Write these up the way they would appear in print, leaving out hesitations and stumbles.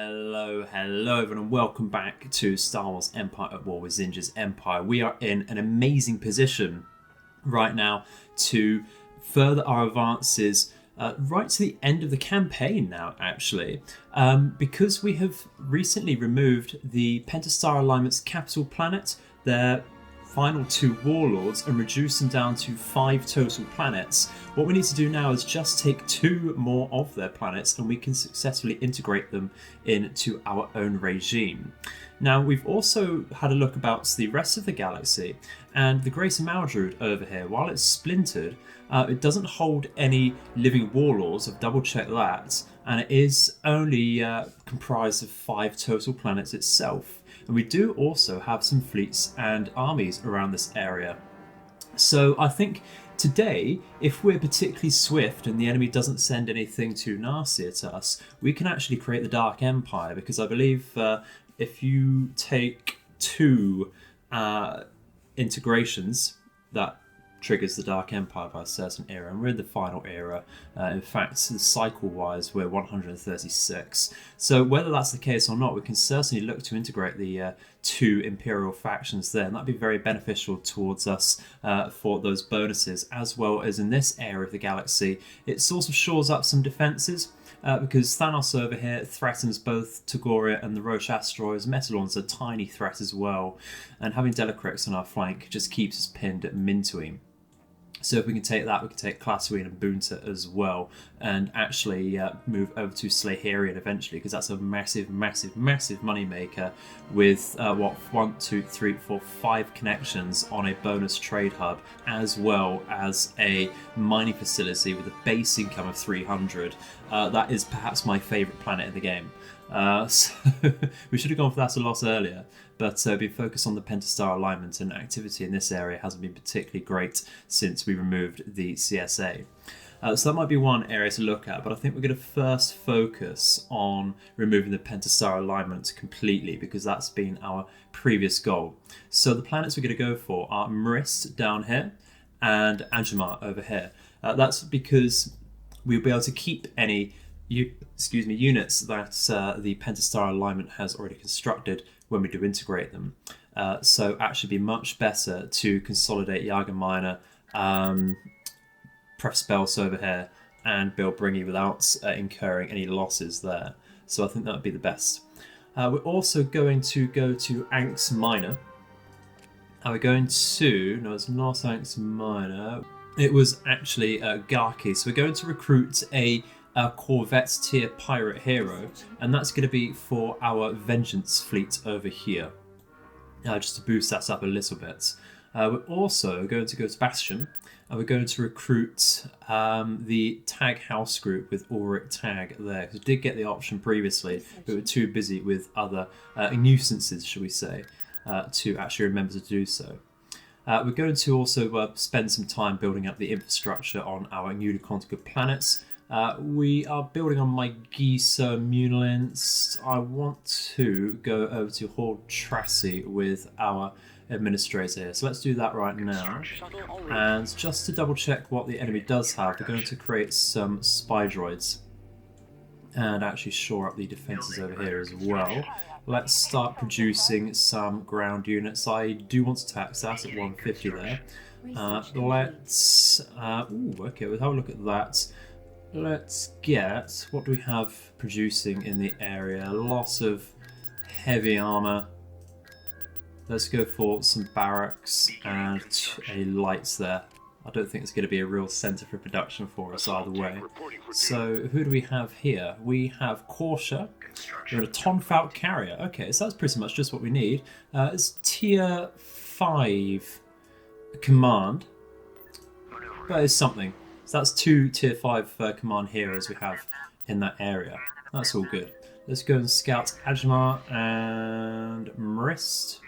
Hello everyone, and welcome back to Star Wars Empire at War with Zsinj's Empire. We are in an amazing position right now to further our advances right to the end of the campaign now, actually, because we have recently removed the Pentastar Alignment's capital planet, their final 2 warlords, and reduced them down to 5 total planets. What we need to do now is just take 2 more of their planets and we can successfully integrate them into our own regime. Now, we've also had a look about the rest of the galaxy, and the Greater Maldrood over here, while it's splintered, it doesn't hold any living warlords. I've double checked that, and it is only comprised of 5 total planets itself. And we do also have some fleets and armies around this area. So I think today, if we're particularly swift and the enemy doesn't send anything too nasty at us, we can actually create the Dark Empire, because I believe if you take 2 integrations, that triggers the Dark Empire by a certain era, and we're in the final era. In fact, cycle-wise, we're 136. So whether that's the case or not, we can certainly look to integrate the 2 Imperial factions there, and that'd be very beneficial towards us for those bonuses, as well as in this area of the galaxy. It sort of shores up some defences, because Thanos over here threatens both Togoria and the Roche asteroids. Metalon's a tiny threat as well, and having Delacrex on our flank just keeps us pinned at Mintuine. So if we can take that, we can take Classween and Boonta as well, and actually move over to Slaherian eventually, because that's a massive money maker with 5 connections on a bonus trade hub, as well as a mining facility with a base income of 300. That is perhaps my favourite planet in the game. So we should have gone for that a lot earlier, but been focused on the Pentastar alignment, and activity in this area hasn't been particularly great since we removed the CSA. So that might be one area to look at, but I think we're going to first focus on removing the Pentastar alignment completely, because that's been our previous goal. So the planets we're going to go for are Marist down here and Ajamar over here. That's because we'll be able to keep any units that the Pentastar alignment has already constructed when we do integrate them. So actually be much better to consolidate Yaga Minor, press Bells over here, and build Bringy without incurring any losses there. So I think that would be the best. We're also going to go to Anx Minor. We're going to... No, it's not Anx Minor. It was actually Garki. So we're going to recruit a Corvette tier pirate hero, and that's going to be for our Vengeance fleet over here, just to boost that up a little bit. We're also going to go to Bastion, and we're going to recruit the Tag House group with Ulrich Tag there, because we did get the option previously, but we were too busy with other nuisances, shall we say, to actually remember to do so. We're going to also spend some time building up the infrastructure on our newly conquered planets. We are building on my Gisa Mulints. I want to go over to Horde Tracy with our administrator here. So let's do that right now. And just to double check what the enemy does have, we're going to create some spy droids and actually shore up the defences over here as well. Let's start producing some ground units. I do want to tax that at 150 there. Okay, we'll have a look at that. Let's get, what do we have producing in the area? A lot of heavy armour. Let's go for some barracks and a lights there. I don't think it's going to be a real centre for production for us either way. So who do we have here? We have Korsha. We have a Tonfalk carrier. Okay, so that's pretty much just what we need. It's tier 5 command. That is something. So that's 2 tier 5 command heroes we have in that area. That's all good. Let's go and scout Ajamar and Marist.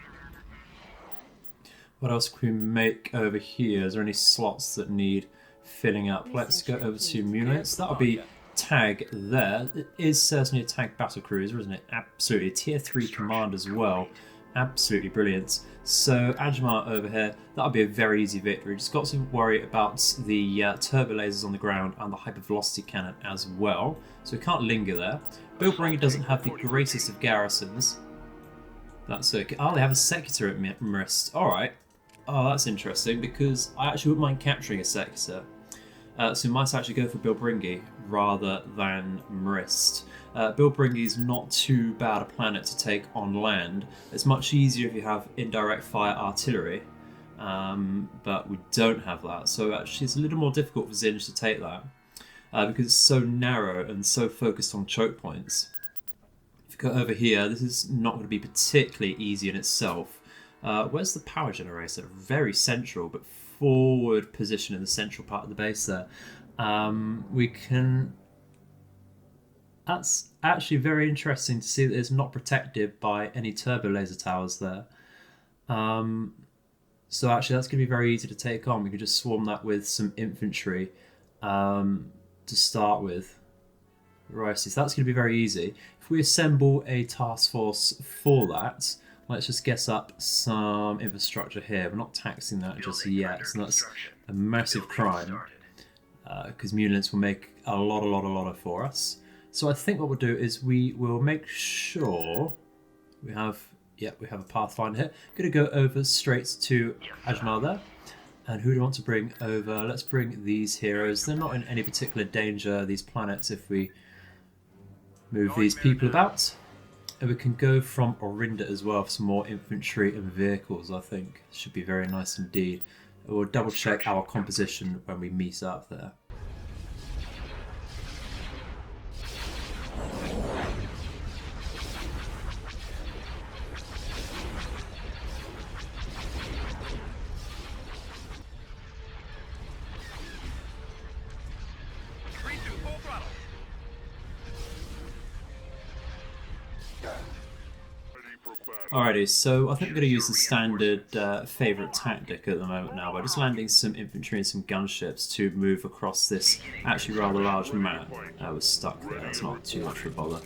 What else can we make over here? Is there any slots that need filling up? Let's go over to Munites. That'll be Tag there. It is certainly a Tag battle cruiser, isn't it? Absolutely. Tier 3 command as well. Absolutely brilliant. So Ajamar over here, that'll be a very easy victory. Just got to worry about the turbo lasers on the ground and the hypervelocity cannon as well. So we can't linger there. Bilbringi doesn't have the greatest of garrisons. That's okay. Oh, they have a Secutor at Mrist. Alright. Oh, that's interesting, because I actually wouldn't mind capturing a Secutor. So we might actually go for Bilbringi rather than Mrist. Bilbringi is not too bad a planet to take on land. It's much easier if you have indirect fire artillery, but we don't have that. So actually it's a little more difficult for Zsinj to take that, because it's so narrow and so focused on choke points. If you go over here, this is not going to be particularly easy in itself. Where's the power generator? Very central, but forward position in the central part of the base there. We can... That's actually very interesting to see that it's not protected by any turbo laser towers there. So actually that's going to be very easy to take on. We can just swarm that with some infantry to start with. Right, so that's going to be very easy. If we assemble a task force for that, let's just guess up some infrastructure here. We're not taxing that just yet, so that's a massive crime, because Munits will make a lot for us. So I think what we'll do is we will make sure we have, we have a pathfinder here. Going to go over straight to Ajmal there. And who do we want to bring over? Let's bring these heroes. They're not in any particular danger, these planets, if we move these people about. And we can go from Orinda as well for some more infantry and vehicles, I think. Should be very nice indeed. We'll double check our composition when we meet up there. Alrighty, so I think I'm going to use the standard favourite tactic at the moment now by just landing some infantry and some gunships to move across this actually rather large map. I was stuck there, that's not too much of a bother.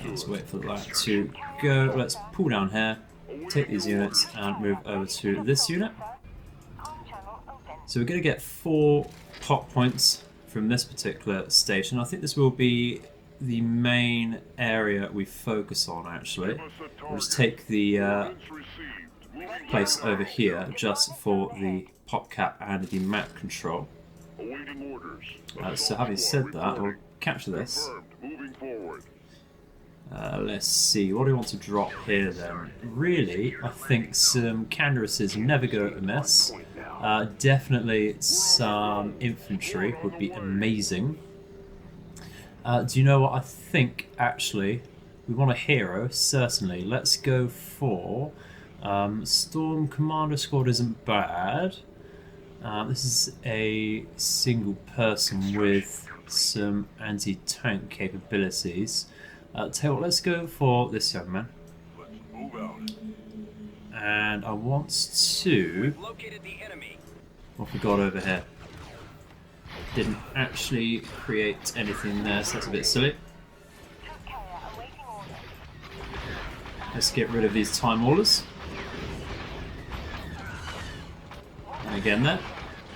Let's wait for that to go. Let's pull down here, take these units and move over to this unit. So we're going to get 4 pop points from this particular station. I think this will be the main area we focus on actually. We'll just take the place over here just for the pop cap and the map control. So having said that, we'll capture this. Let's see, what do we want to drop here then? Really, I think some Candaruses never go amiss. Definitely some infantry would be amazing. Do you know what I think, actually? We want a hero, certainly. Let's go for... Storm Commander Squad isn't bad. This is a single person with some anti-tank capabilities. Tell you what, let's go for this young man. And I want to... What have we got over here? Didn't actually create anything there, so that's a bit silly. Let's get rid of these time orders. And again there,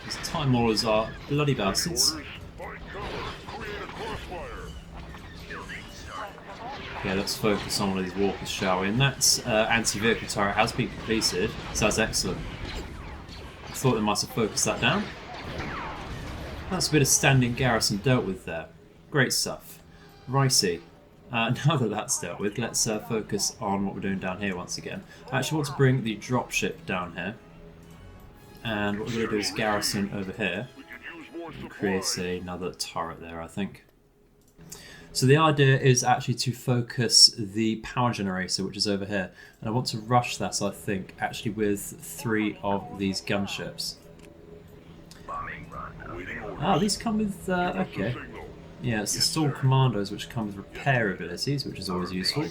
these time orders are bloody bastards. Okay, let's focus on one of these walkers, shall we? And that anti-vehicle turret has been completed, so that's excellent. I thought they might have focused that down. That's a bit of standing garrison dealt with there. Great stuff. Righty. Now that that's dealt with, let's focus on what we're doing down here once again. I actually want to bring the dropship down here. And what we're going to do is garrison over here. And create another turret there, I think. So the idea is actually to focus the power generator, which is over here. And I want to rush that, I think, actually with 3 of these gunships. Ah, these come with, okay. Yeah, it's the Storm Commandos which come with repair abilities, which is always useful.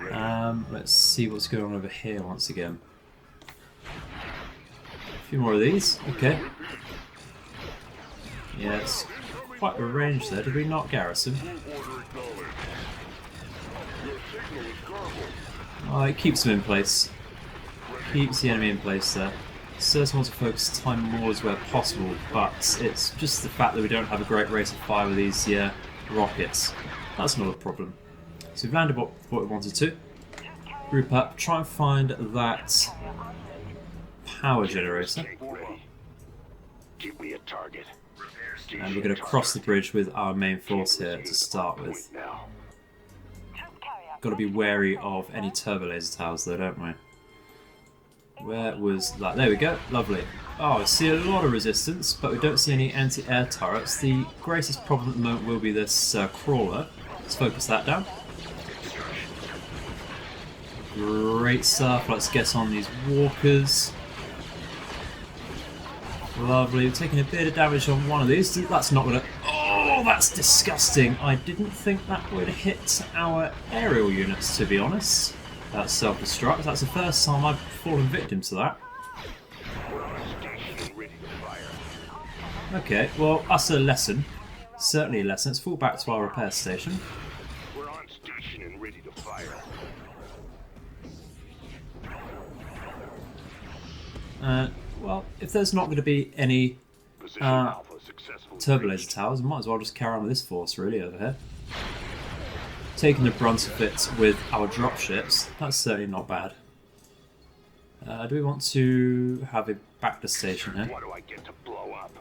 Let's see what's going on over here once again. A few more of these, okay. Yeah, it's quite a range there. Did we not garrison? Oh, it keeps them in place. Keeps the enemy in place there. Certainly want to focus time more as where possible, but it's just the fact that we don't have a great rate of fire with these rockets. That's not a problem. So we've landed what we wanted to. Group up, try and find that power generator. Give me a target. And we're going to cross the bridge with our main force here to start with. Got to be wary of any turbo laser towers though, don't we? Where was that? There we go. Lovely. Oh, I see a lot of resistance, but we don't see any anti-air turrets. The greatest problem at the moment will be this crawler. Let's focus that down. Great stuff. Let's get on these walkers. Lovely. We're taking a bit of damage on one of these. That's not going to... Oh, that's disgusting. I didn't think that would hit our aerial units, to be honest. That's self-destruct. That's the first time I've fallen victim to that. Okay, well, that's a lesson. Certainly a lesson. Let's fall back to our repair station. We're on station and ready to fire. Well, if there's not going to be any turbo laser towers, we might as well just carry on with this force, really, over here. Taking the brunt of it with our dropships, that's certainly not bad. Do we want to have a backup station here? What do I get to blow up?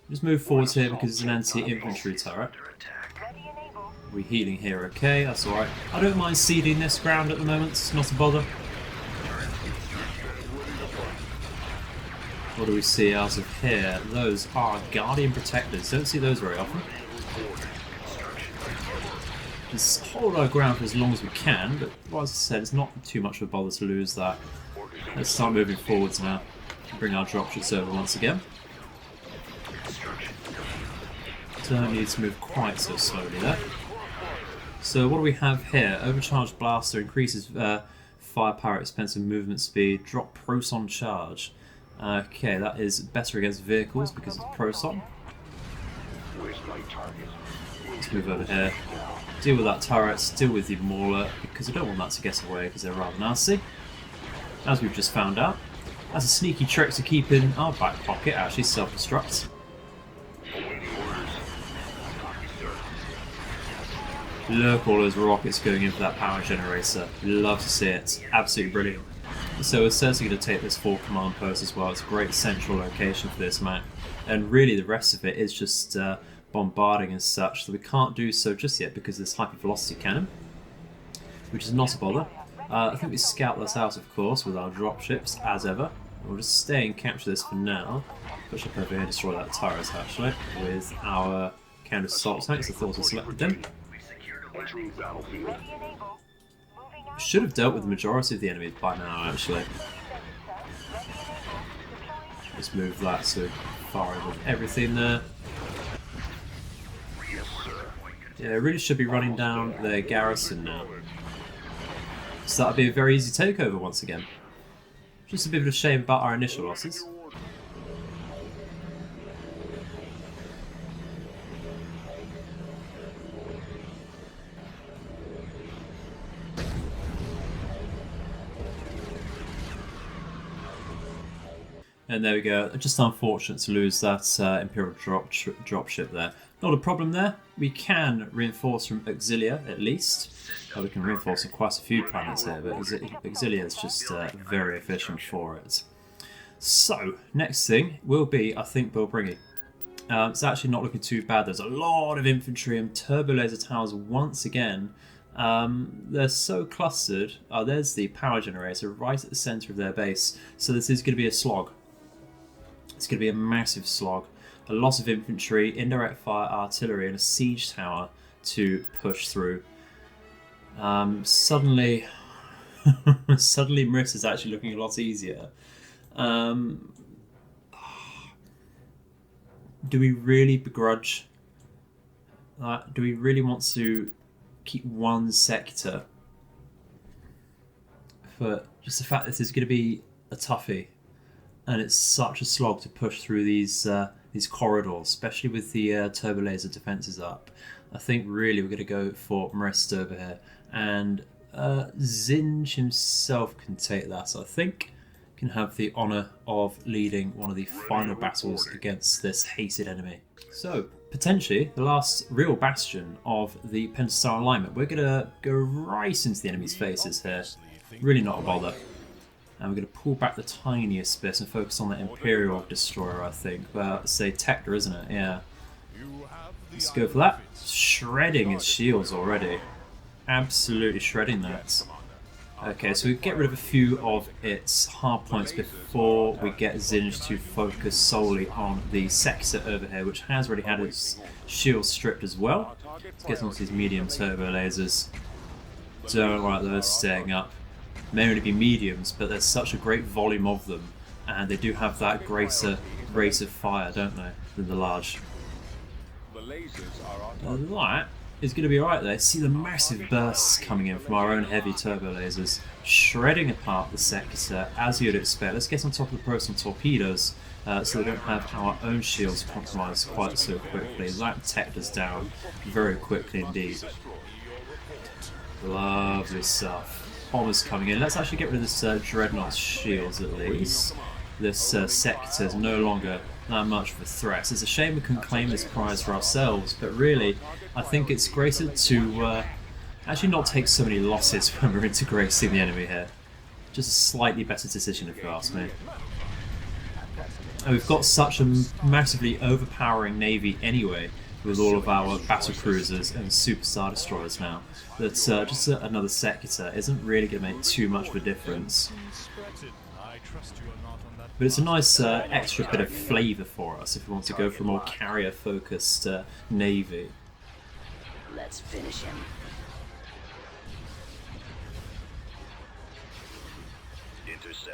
Just move forwards here because it's an anti-infantry turret. We're healing here, okay, that's alright. I don't mind seeding this ground at the moment, it's not a bother. What do we see out of here? Those are Guardian Protectors. Don't see those very often. Just hold our ground for as long as we can, but well, as I said, it's not too much of a bother to lose that. Let's start moving forwards now. Bring our dropships over once again. Don't need to move quite so slowly there. So what do we have here? Overcharged Blaster increases firepower, expensive movement speed, drop Proton charge. Okay, that is better against vehicles because it's Proton. Let's move over here. Deal with that turret, deal with the Mauler, because I don't want that to get away because they're rather nasty. As we've just found out. That's a sneaky trick to keep in our back pocket, actually self-destruct. Look, all those rockets going in for that power generator. Love to see it. Absolutely brilliant. So we're certainly going to take this forward command post as well. It's a great central location for this map. And really the rest of it is just bombarding as such. So we can't do so just yet because of this hypervelocity cannon, which is not a bother. I think we scout this out, of course, with our dropships, as ever. We'll just stay and capture this for now. Push up over here and destroy that turret, actually, with our counter-assault tanks. I thought I selected them. Should have dealt with the majority of the enemies by now, actually. Just move that so far with everything there. Yeah, really should be running down their garrison now. So that'll be a very easy takeover once again. Just a bit of a shame about our initial losses. And there we go. Just unfortunate to lose that Imperial dropship there. Not a problem there. We can reinforce from Auxilia at least. We can reinforce on quite a few planets here, but Auxilia is just very efficient for it. So, next thing will be, I think, Bilbringi. It's actually not looking too bad. There's a lot of infantry and turbo laser towers once again. They're so clustered. Oh, there's the power generator right at the centre of their base. So this is going to be a slog. It's going to be a massive slog. A lot of infantry, indirect fire artillery, and a siege tower to push through. Suddenly Mriss is actually looking a lot easier. Do we really begrudge that? Do we really want to keep one sector for just the fact that this is going to be a toughie, and it's such a slog to push through these corridors, especially with the turbo laser defenses up? I think really we're going to go for Mriss over here, and Zsinj himself can take that. I think can have the honour of leading one of the final battles against this hated enemy. So potentially the last real bastion of the pentastar alignment. We're going to go right into the enemy's faces here. Really not a bother. And we're going to pull back the tiniest bit and focus on the Imperial Destroyer, I think. But say Tector, isn't it? Yeah. Let's go for that. Shredding his shields already. Absolutely shredding that. Okay, so we get rid of a few of its hard points before we get Zsinj to focus solely on the sector over here, which has already had its shield stripped as well. Let's get onto these medium turbo lasers. Don't like those staying up. May only be mediums, but there's such a great volume of them, and they do have that greater rate of fire, don't they, than the large. That is going to be alright there. See the massive bursts coming in from our own heavy turbo lasers, shredding apart the sector as you'd expect. Let's get on top of the proton torpedoes so we don't have our own shields compromised quite so quickly. That tech us down very quickly indeed. Lovely stuff. Bombers coming in. Let's actually get rid of this Dreadnought's shields at least. This sector is no longer that much of a threat. It's a shame we couldn't claim this prize for ourselves, but really I think it's greater to actually not take so many losses when we're integrating the enemy here. Just a slightly better decision if you ask me. And we've got such a massively overpowering navy anyway, with all of our battle cruisers and superstar destroyers now, that just another sector isn't really going to make too much of a difference. But it's a nice extra bit of flavour for us if we want to go for a more carrier-focused navy. Let's finish him.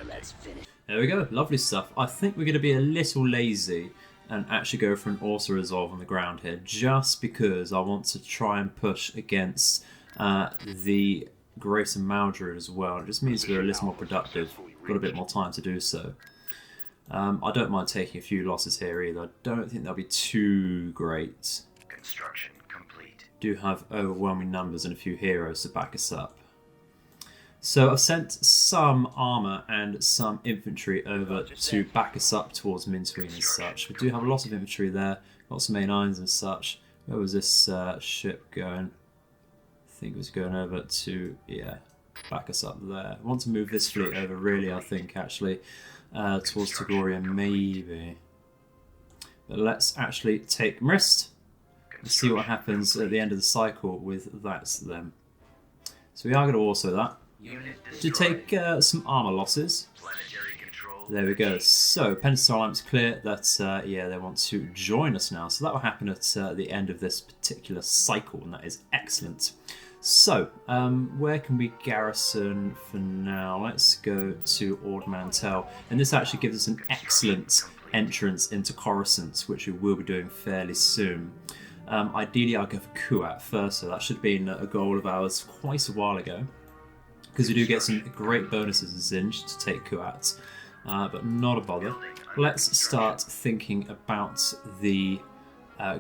Let's finish. There we go, lovely stuff. I think we're going to be a little lazy and actually go for an auto-resolve on the ground here, just because I want to try and push against the Greater Maldrood as well. It just means we're a little more productive, got a bit more time to do so. I don't mind taking a few losses here either. I don't think they'll be too great. Construction complete. Do have overwhelming numbers and a few heroes to back us up. So I've sent some armour and some infantry over to back us up towards Mintween and such. We do have a lot of infantry there, got some main irons and such. Where was this ship going? I think it was going over to, yeah, back us up there. I want to move this fleet over really, I think, actually, towards Tagoria maybe. But let's actually take Mrist and see what happens at the end of the cycle with that then. So we are going to also that. To take some armour losses. There we go. So, Pentastar Alignment's clear that, yeah, they want to join us now. So that will happen at the end of this particular cycle, and that is excellent. So, where can we garrison for now? Let's go to Ord Mantell. And this actually gives us an excellent entrance into Coruscant, which we will be doing fairly soon. Ideally, I'll go for Kuat first, so that should have been a goal of ours quite a while ago, because we do get some great bonuses in Zsinj to take Kuat, but not a bother. Let's start thinking about the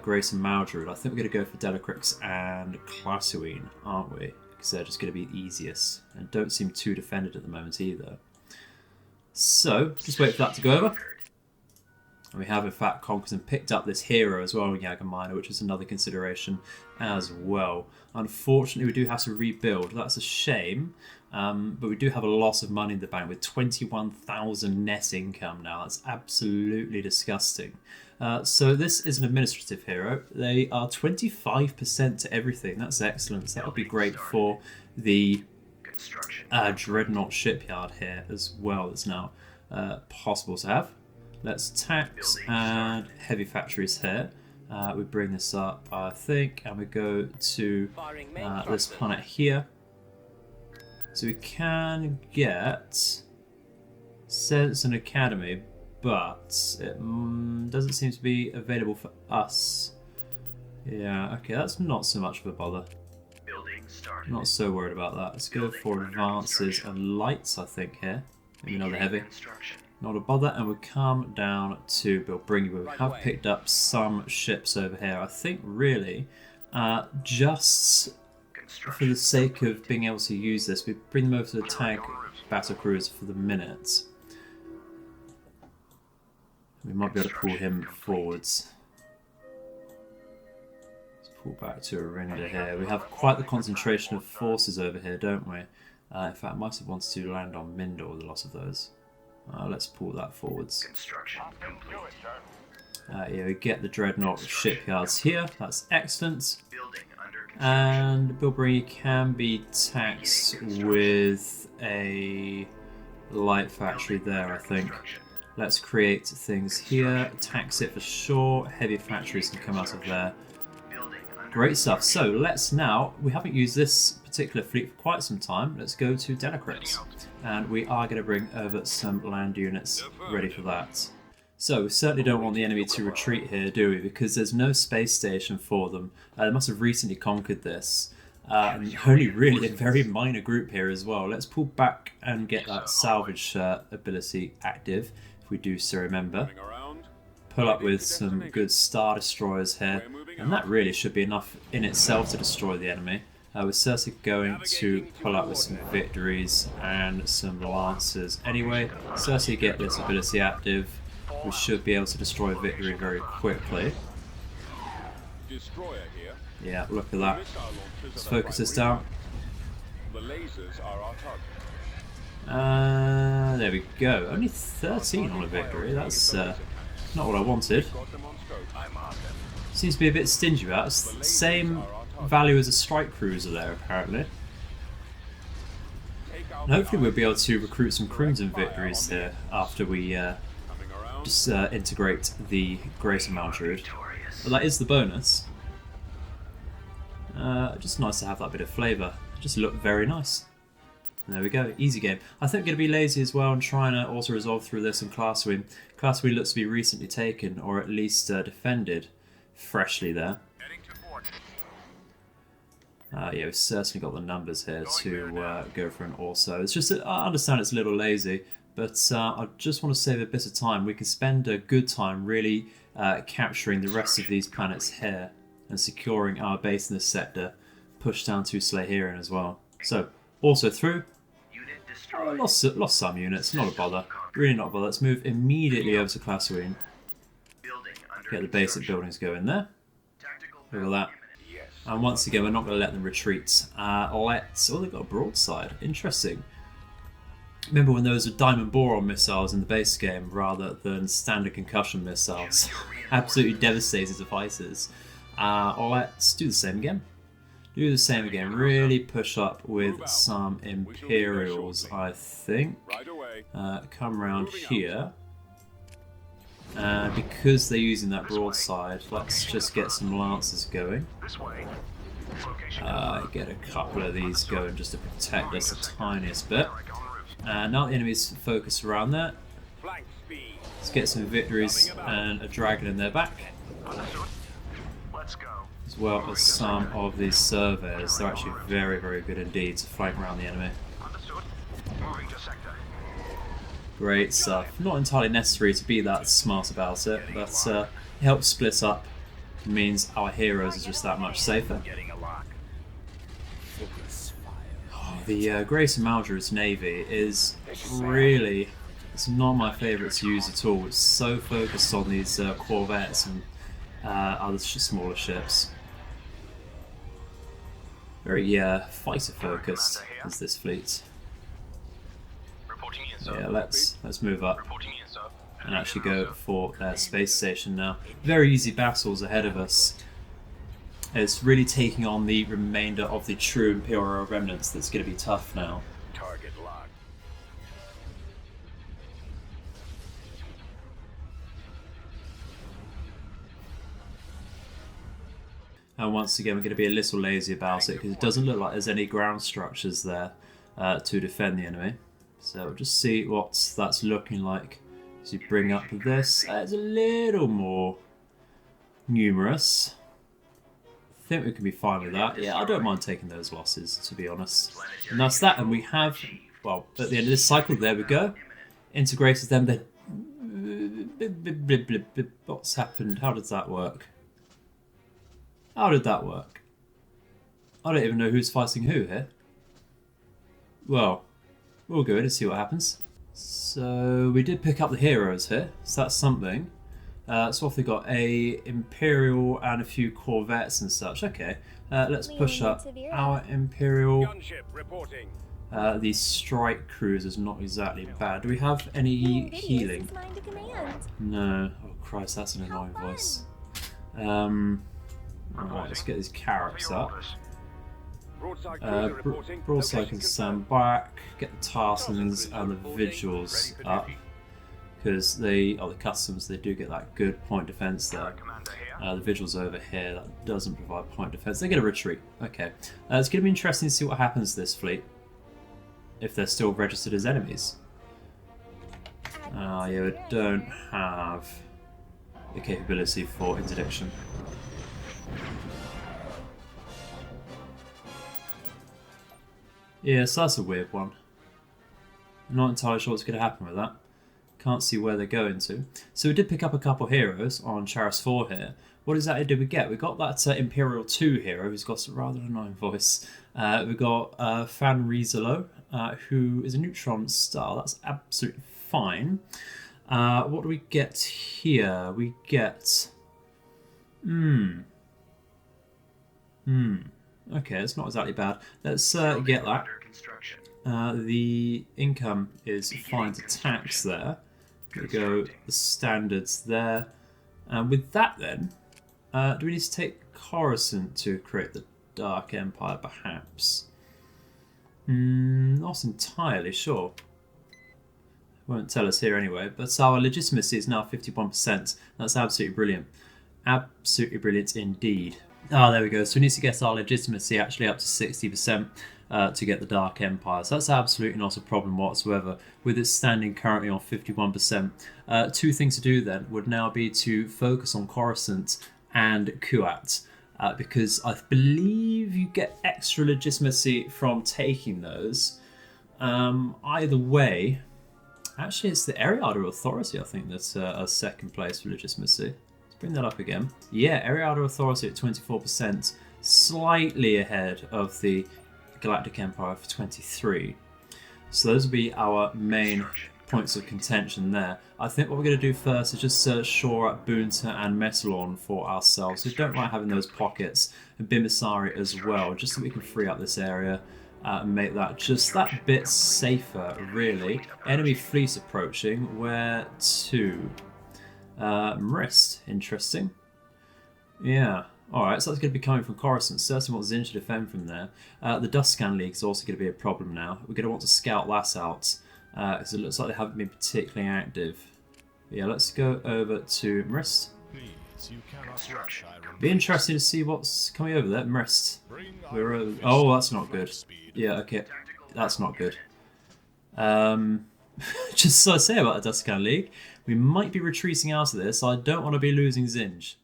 Greater Maldrood. I think we're going to go for Delacrix and Classouine, aren't we? Because they're just going to be the easiest, and don't seem too defended at the moment either. So, just wait for that to go over. And we have in fact conquered and picked up this hero as well in Yaga Minor, which is another consideration as well. Unfortunately, we do have to rebuild. That's a shame. But we do have a loss of money in the bank with 21,000 net income now. That's absolutely disgusting. So this is an administrative hero. They are 25% to everything. That's excellent. So that would be great for the Dreadnought shipyard here as well. That's now possible to have. Let's tax and heavy factories here. We bring this up, I think, and we go to this planet here. So we can get Sense and Academy, but it doesn't seem to be available for us. Yeah, okay, that's not so much of a bother. Not so worried about that. Let's go for advances and lights, I think, here. Maybe another heavy. Not a bother, and we come down to Bilbringi, where we have picked up some ships over here. I think, really, just for the sake of being able to use this, we bring them over to the tag battle cruiser for the minute. We might be able to pull him forwards. pull back to Arinda here. We have quite the concentration of forces over here, don't we? In fact, I might have wanted to land on Mindor with the loss of those. Let's pull that forwards. Construction complete. Yeah, we get the Dreadnought shipyards here. That's excellent. Building under construction. And Bilberry can be taxed with a light factory there, I think. Let's create things here. Tax it for sure. Heavy factories can come out of there. Great stuff. So let's now, we haven't used this particular fleet for quite some time. Let's go to Delacrypts. And we are going to bring over some land units ready for that. So we certainly don't want the enemy to retreat here, do we? Because there's no space station for them. They must have recently conquered this. And only really a very minor group here as well. Let's pull back and get that salvage ability active, if we do so remember. Pull up with some good Star Destroyers here. And that really should be enough in itself to destroy the enemy. We're certainly going to pull up with some victories and some lancers anyway. Certainly get this ability active. We should be able to destroy victory very quickly. Yeah, look at that. Let's focus this down. There we go. Only 13 on a victory. That's not what I wanted. Seems to be a bit stingy about it. It's the same value as a strike cruiser there, apparently. And hopefully we'll be able to recruit some crimson victories here after we just integrate the Greater Maldrood. But that is the bonus. Just nice to have that bit of flavour. Just look very nice. And there we go, easy game. I think I'm going to be lazy as well and trying to also resolve through this in Classwing. Classwing looks to be recently taken, or at least defended freshly there. Yeah, we've certainly got the numbers here to go for an also. It's just that I understand it's a little lazy, but I just want to save a bit of time. We can spend a good time really capturing the rest of these planets here and securing our base in this sector, push down to Slaherian as well. So, also through. Lost some units, not a bother. Really not a bother. Let's move immediately over to Classwing. Get the basic buildings going there. Look at that. And once again, we're not going to let them retreat. Oh, they've got a broadside. Interesting. Remember when those were diamond boron missiles in the base game rather than standard concussion missiles? Absolutely devastated devices. Let's do the same again. Do the same again. Really push up with some Imperials, I think. Come around here. Because they're using that broadside, let's just get some Lancers going. Get a couple of these going just to protect us the tiniest bit. Now the enemy's focused around there. Let's get some victories and a dragon in their back. As well as some of these surveyors. They're actually very, very good indeed to flank around the enemy. Great stuff. Not entirely necessary to be that smart about it, but it helps split up. It means our heroes are just that much safer. Oh, the Greater Maldrood's navy is really, it's not my favourite to use at all. It's so focused on these corvettes and other smaller ships. Very fighter focused is this fleet. Yeah, let's move up and actually go for their space station now. Very easy battles ahead of us. It's really taking on the remainder of the true Imperial remnants that's going to be tough now. Target locked. And once again, we're going to be a little lazy about it because it doesn't look like there's any ground structures there to defend the enemy. So we'll just see what that's looking like as you bring up this. It's a little more numerous. I think we can be fine with that. Yeah, I don't mind taking those losses, to be honest. And that's that. And we have, well, at the end of this cycle, there we go. Integrated them. Then what's happened? How does that work? How did that work? I don't even know who's fighting who here. Well, we'll go in and see what happens. So we did pick up the heroes here, so that's something. So off we got a Imperial and a few Corvettes and such. Okay, let's push up our Imperial. Gunship reporting. The strike cruiser's not exactly bad. Do we have any healing? No. Oh Christ, that's an annoying voice. Alright, let's get these carrots up. Broadside cruiser reporting. Broadside can stand back. Get the Tarsons and the Vigils up. Because the customs, they do get that good point defense there. The Vigils over here, that doesn't provide point defense. They get a retreat. Okay. It's going to be interesting to see what happens to this fleet. If they're still registered as enemies. Yeah, we don't have the capability for interdiction. Yeah, so that's a weird one. I'm not entirely sure what's going to happen with that. Can't see where they're going to. So we did pick up a couple heroes on Charis 4 here. What exactly did we get? We got that Imperial 2 hero who's got a rather annoying voice. We got Fan Rizolo, who is a neutron star. That's absolutely fine. What do we get here? We get... Okay, it's not exactly bad. Let's get that. The income is fine to tax there. We go the standards there. And with that then, do we need to take Coruscant to create the Dark Empire perhaps? Not entirely sure. Won't tell us here anyway, but our legitimacy is now 51%. That's absolutely brilliant. Absolutely brilliant indeed. Ah, there we go. So we need to get our legitimacy actually up to 60% to get the Dark Empire. So that's absolutely not a problem whatsoever, with it standing currently on 51%. Two things to do then would now be to focus on Coruscant and Kuat, because I believe you get extra legitimacy from taking those. Either way, actually it's the Ariada Authority I think that's a second place for legitimacy. Bring that up again. Yeah, Ariada Authority at 24%, slightly ahead of the Galactic Empire for 23. So those will be our main points of contention there. I think what we're going to do first is just shore up Boonta and Metalorn for ourselves. We don't like having those pockets, and Bimisari as well, just so we can free up this area and make that just that bit safer, really. Enemy fleet approaching. Where to? Mrist, interesting. Yeah, alright, so that's going to be coming from Coruscant. Certainly want Zsinj to defend from there. The Duscan League is also going to be a problem now. We're going to want to scout that out, because it looks like they haven't been particularly active. But yeah, let's go over to Mrist. Be interesting to see what's coming over there. Mrist. We're over... Oh, that's not good. Yeah, okay, that's not good. Just so I say about the Duscan League, we might be retreating out of this. I don't want to be losing Zsinj.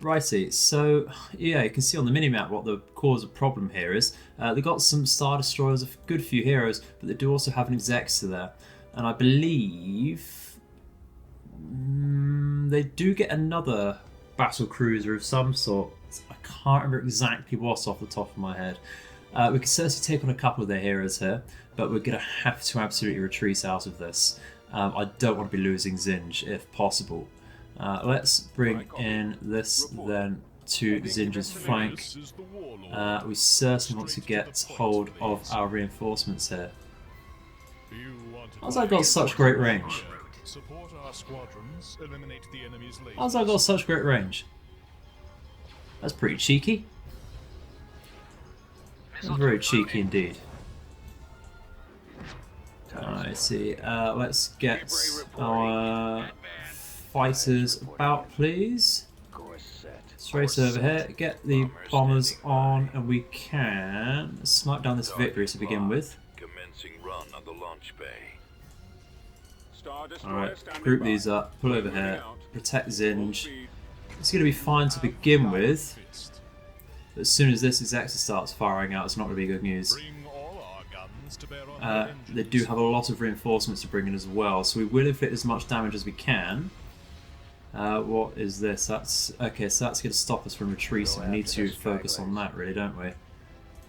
Righty, so yeah, you can see on the minimap what the cause of problem here is. They've got some Star Destroyers, a good few heroes, but they do also have an Executor there. And I believe they do get another battle cruiser of some sort. I can't remember exactly what off the top of my head. We can certainly take on a couple of their heroes here, but we're going to have to absolutely retreat out of this. I don't want to be losing Zsinj if possible. Let's bring in this then to Zsinj's flank. We certainly want to get hold of our reinforcements here. How's that got such great range? How's that got such great range? That's pretty cheeky. That's very cheeky indeed. I see. Let's get our fighters about, please. Straight over here. Get the bombers on, and we can snipe down this victory to begin with. Alright, group these up, pull over here, protect Zsinj. It's going to be fine to begin with. But as soon as this Executor starts firing out, it's not going to be good news. They do have a lot of reinforcements to bring in as well, so we will inflict as much damage as we can. What is this? That's okay, so that's going to stop us from retreating. We need to focus on that, really, don't we?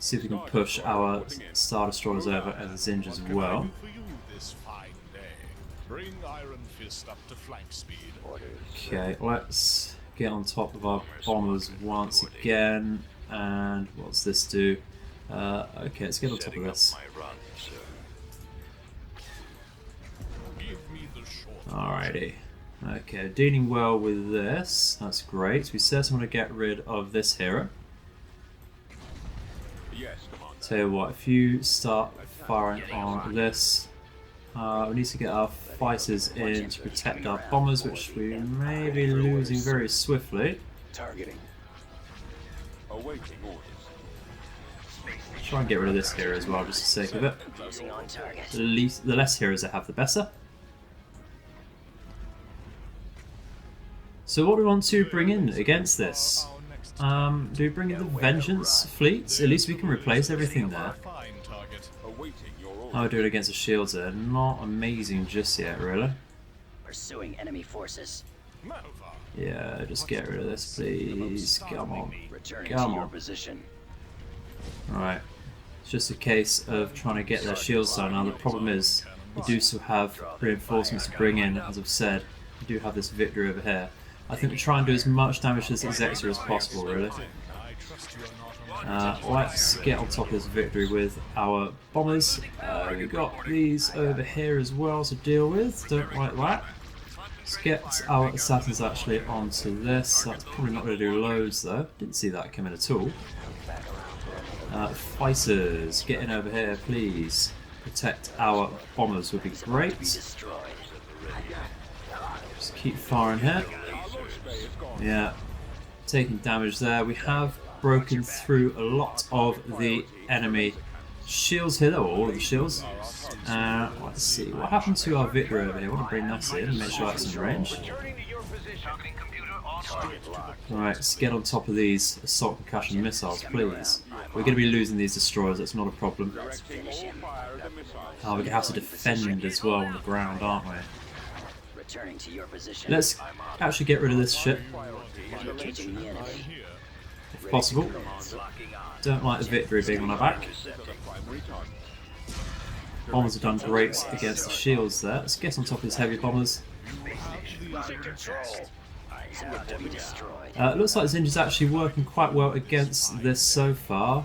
See if we can push our Star Destroyers over as Zsinj as well. Bring Iron Fist up to flank speed. Okay, let's get on top of our bombers once again. And what's this do? Okay, let's get on top of this. Give me the short. Alrighty. Okay, dealing well with this. That's great. We certainly want to get rid of this hero. Yes, Commander. Tell you what, if you start firing on this, we need to get our fighters in to protect our bombers, which we may be losing very swiftly. Targeting. Awaiting orders. Try and get rid of this hero as well, just for the sake of it. Closing on target. The less heroes I have, the better. So what do we want to bring in against this? Do we bring in the Vengeance fleets? At least we can replace everything there. Fine target. Awaiting your orders. How are we doing against the shields there? Not amazing just yet, really. Pursuing enemy forces. Maneuver. Yeah, just get rid of this, please. Come on. Returning Come to your on. position. Right. It's just a case of trying to get their shields down. Now the problem is, we do still have reinforcements to bring in, as I've said. We do have this victory over here. I think we try and do as much damage to this Executor as possible, really. I trust you are not on that. Let's get on top of this victory with our bombers. We've got these over here as well to deal with. Don't like that. Let's get our assassins actually onto this. That's probably not going to do loads though. Didn't see that coming at all. Fighters, get in over here, please. Protect our bombers would be great. Destroyed. Just keep firing here. Yeah, taking damage there. We have broken through a lot of the enemy shields here, though, all of the shields. Let's see, what happened to our Victor over here? I want to bring that in and make sure that's in range. Returning to your position. Right, let's get on top of these assault concussion missiles, please. We're going to be losing these destroyers, that's not a problem. Directing all fire at the missiles. We're going to have to defend as well on the ground, aren't we? Returning to your position. Let's actually get rid of this ship, Engaging the enemy. if possible. Don't like the victory being on our back. Primary target. Bombers have done great against the shields there. Let's get on top of these heavy bombers. About to be destroyed. It looks like Zsinj is actually working quite well against this so far.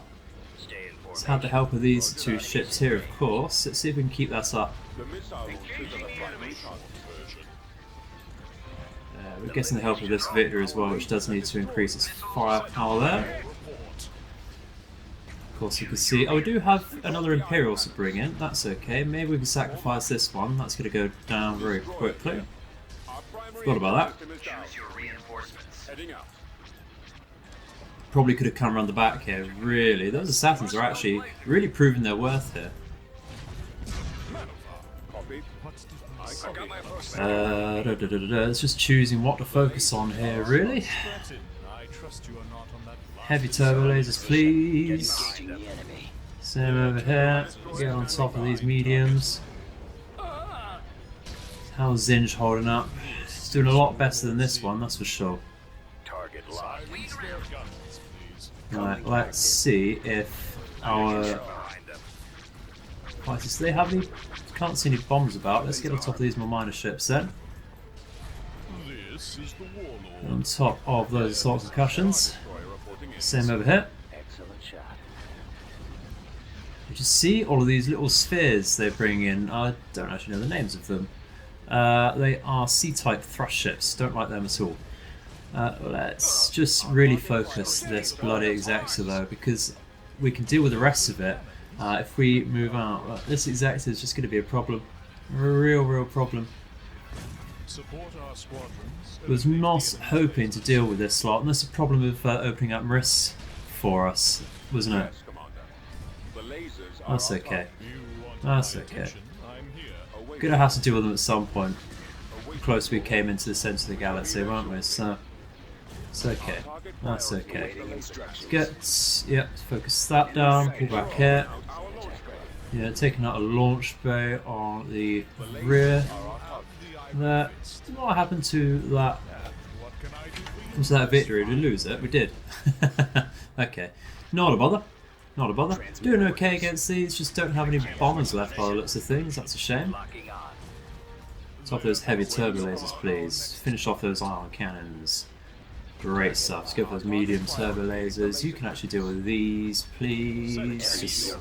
It's had the help of these two ships here, of course. Let's see if we can keep that up. The missile will trigger the primary target. We're getting the help of this Victor as well, which does need to increase its firepower there. Of course, you can see. Oh, we do have another Imperial to bring in. That's okay. Maybe we can sacrifice this one. That's going to go down very quickly. Our primary Forgot about that. system is down. Heading out. Probably could have come around the back here, really. Those assassins are actually really proving their worth here. Copy. I got my first. It's just choosing what to focus on here, really. I trust you are not on that. Heavy turbo lasers, please. Engaging the enemy. Same over here. Get on top of these mediums. How's Zsinj holding up? It's doing a lot better than this one, that's for sure. Target locked. Guns, please. Right, let's see if our fighters. Do they have any? Can't see any bombs about. Let's get on top of these more minor ships then. This is the warlord. On top of those assault concussions. Same over here. Excellent shot. You just see all of these little spheres they bring in. I don't actually know the names of them. They are C-type thrust ships. Don't like them at all. Let's just really focus this bloody Executor though, because we can deal with the rest of it if we move out. But this Executor is just going to be a problem. A real problem. Support our squadrons. Was not hoping to deal with this slot, and that's the problem of opening up Maris for us, wasn't it? Yes, Commander. The lasers are That's our okay. target. You want That's my okay. attention? I'm here. Awaiting. Gonna have to deal with them at some point. The closer we came into the centre of the galaxy, weren't we? So it's okay. That's okay. Get focus that down. Pull back here. Yeah, taking out a launch bay on the rear. There. What happened to that? What can I do for you? Was that a victory? Did we lose it? We did. Okay. Not a bother. Not a bother. Doing okay against these, just don't have any bombers left by the looks of things. That's a shame. Locking on. Top those heavy turbo lasers, please. Finish off those ion cannons. Great stuff. Let's go for those medium turbo lasers. You can actually deal with these, please. Just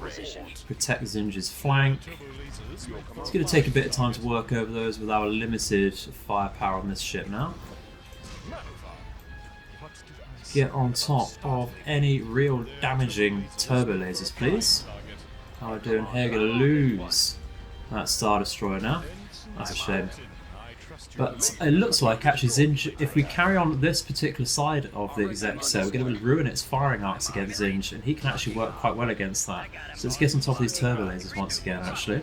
protect Zsinj's flank. It's going to take a bit of time to work over those with our limited firepower on this ship now. Get on top of any real damaging turbo lasers, please. How are we doing here? Going to lose that Star Destroyer now. That's a shame. But it looks like actually Zsinj, if we carry on this particular side of the exec set, we're going to ruin its firing arcs against Zsinj, and he can actually work quite well against that. So let's get on top of these turbo lasers once again, actually.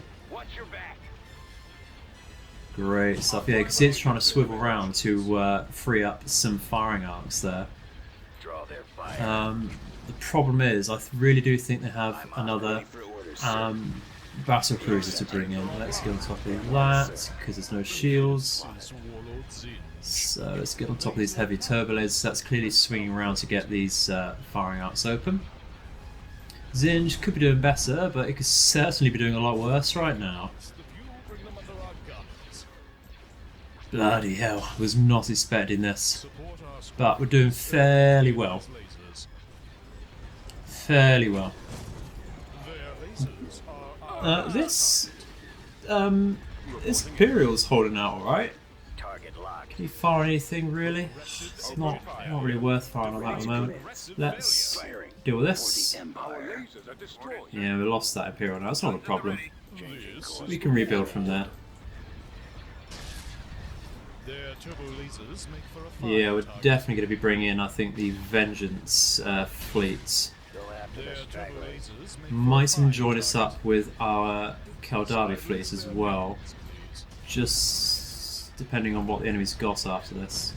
Great stuff. Yeah, you can see it's trying to swivel around to free up some firing arcs there. The problem is, I really do think they have another battle cruiser to bring in. Let's get on top of that, because there's no shields. So let's get on top of these heavy turbo lasers. That's clearly swinging around to get these firing arcs open. Zsinj could be doing better, but it could certainly be doing a lot worse right now. Bloody hell, I was not expecting this. But we're doing fairly well. Fairly well. This Imperial's holding out alright. Can you fire anything really? It's not really worth firing on that at the moment. Let's deal with this. Yeah, we lost that Imperial now, that's not a problem. We can rebuild from there. Yeah, we're definitely going to be bringing in, I think, the Vengeance fleets. Might even join us up with our Kaldavi fleets as well, just depending on what the enemy's got after this.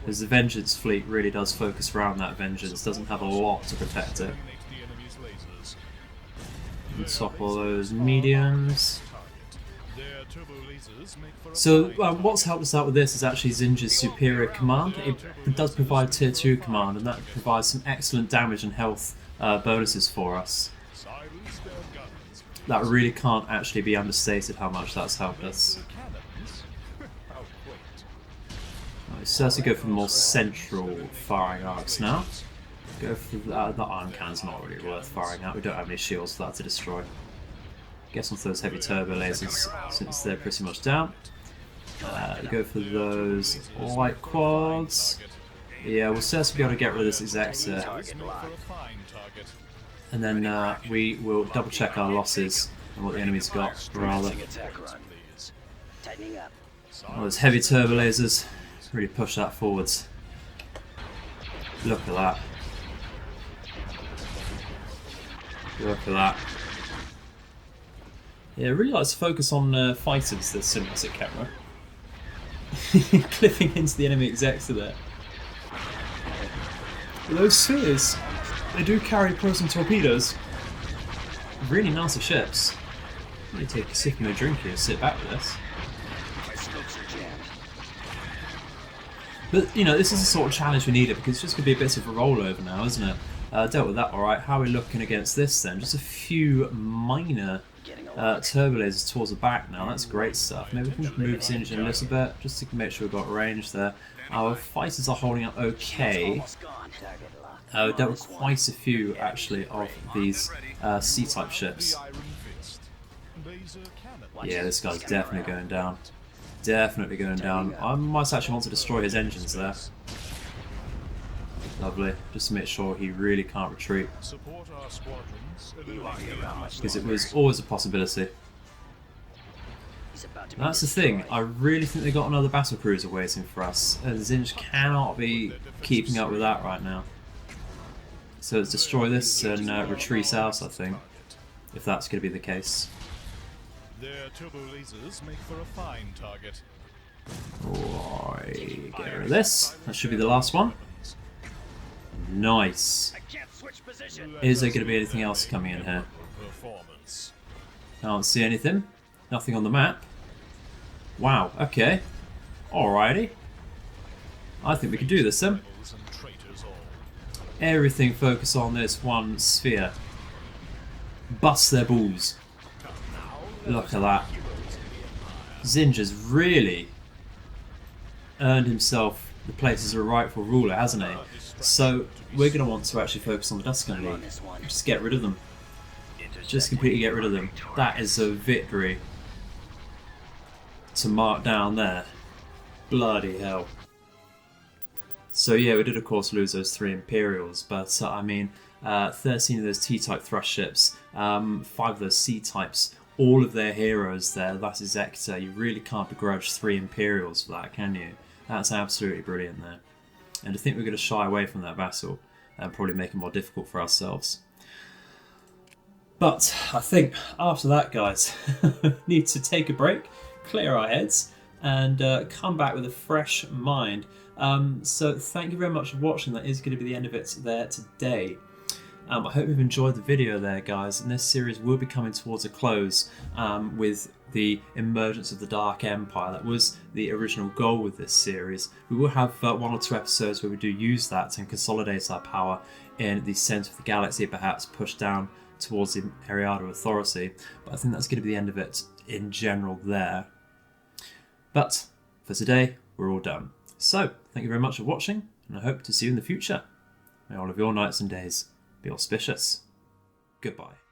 Because the Vengeance fleet really does focus around that Vengeance, doesn't have a lot to protect it. On top all those mediums. So what's helped us out with this is actually Zsinj's superior command. It does provide tier 2 command, and that provides some excellent damage and health bonuses for us. That really can't actually be understated how much that's helped us. So let's go for the more central firing arcs now. Go for the iron cannon's not really worth firing out. We don't have any shields for that to destroy. Guess onto those heavy turbo lasers since they're pretty much down. Go for those light quads. Yeah, we'll certainly be able to get rid of this exector. And then we will double check our losses and what the enemy's got, rather. Oh, those heavy turbo lasers really push that forwards. Look at that. Look at that. Yeah, I really like to focus on fighters, this cinematic camera. Clipping into the enemy exector there. Those spheres, they do carry Proton torpedoes. Really nasty ships. I'm going to take a sip of my drink here and sit back with this. But, you know, this is the sort of challenge we needed, because it's just going to be a bit of a rollover now, isn't it? Dealt with that alright. How are we looking against this then? Just a few minor turbo lasers towards the back now. That's great stuff. Maybe we can move Zsinj in a little bit, just to make sure we've got range there. Our fighters are holding up okay. We dealt with quite a few, actually, of these C-type ships. Yeah, this guy's definitely going down. Definitely going down. I might actually want to destroy his engines there. Lovely, just to make sure he really can't retreat. Because it was always a possibility. That's the thing, I really think they got another battle cruiser waiting for us. Zsinj cannot be keeping up with that right now. So let's destroy this and retreat out, I think, if that's going to be the case. Their turbo lasers make for a fine target. Right, get rid of this. That should be the last one. Nice. Is there going to be anything else coming in here? Can't see anything. Nothing on the map. Wow, okay. Alrighty. I think we can do this then. Everything focus on this one sphere. Bust their balls. Look at that. Zsinj has really earned himself the place as a rightful ruler, hasn't he? So we're going to want to actually focus on the Duscan League. Just get rid of them. Just completely get rid of them. That is a victory to mark down there. Bloody hell. So yeah, we did of course lose those 3 Imperials, but I mean, 13 of those T-type thrust ships, 5 of those C-types, all of their heroes there, that is Ector. You really can't begrudge 3 Imperials for that, can you? That's absolutely brilliant there. And I think we're going to shy away from that vassal and probably make it more difficult for ourselves. But I think after that, guys, need to take a break, clear our heads, and come back with a fresh mind. So thank you very much for watching. That is going to be the end of it there today. I hope you've enjoyed the video there, guys, and this series will be coming towards a close with the emergence of the Dark Empire. That was the original goal with this series. We will have 1 or 2 episodes where we do use that and consolidate our power in the centre of the galaxy, perhaps push down towards the Ariada Authority, but I think that's going to be the end of it in general there. But for today, we're all done. So, thank you very much for watching, and I hope to see you in the future. May all of your nights and days be auspicious. Goodbye.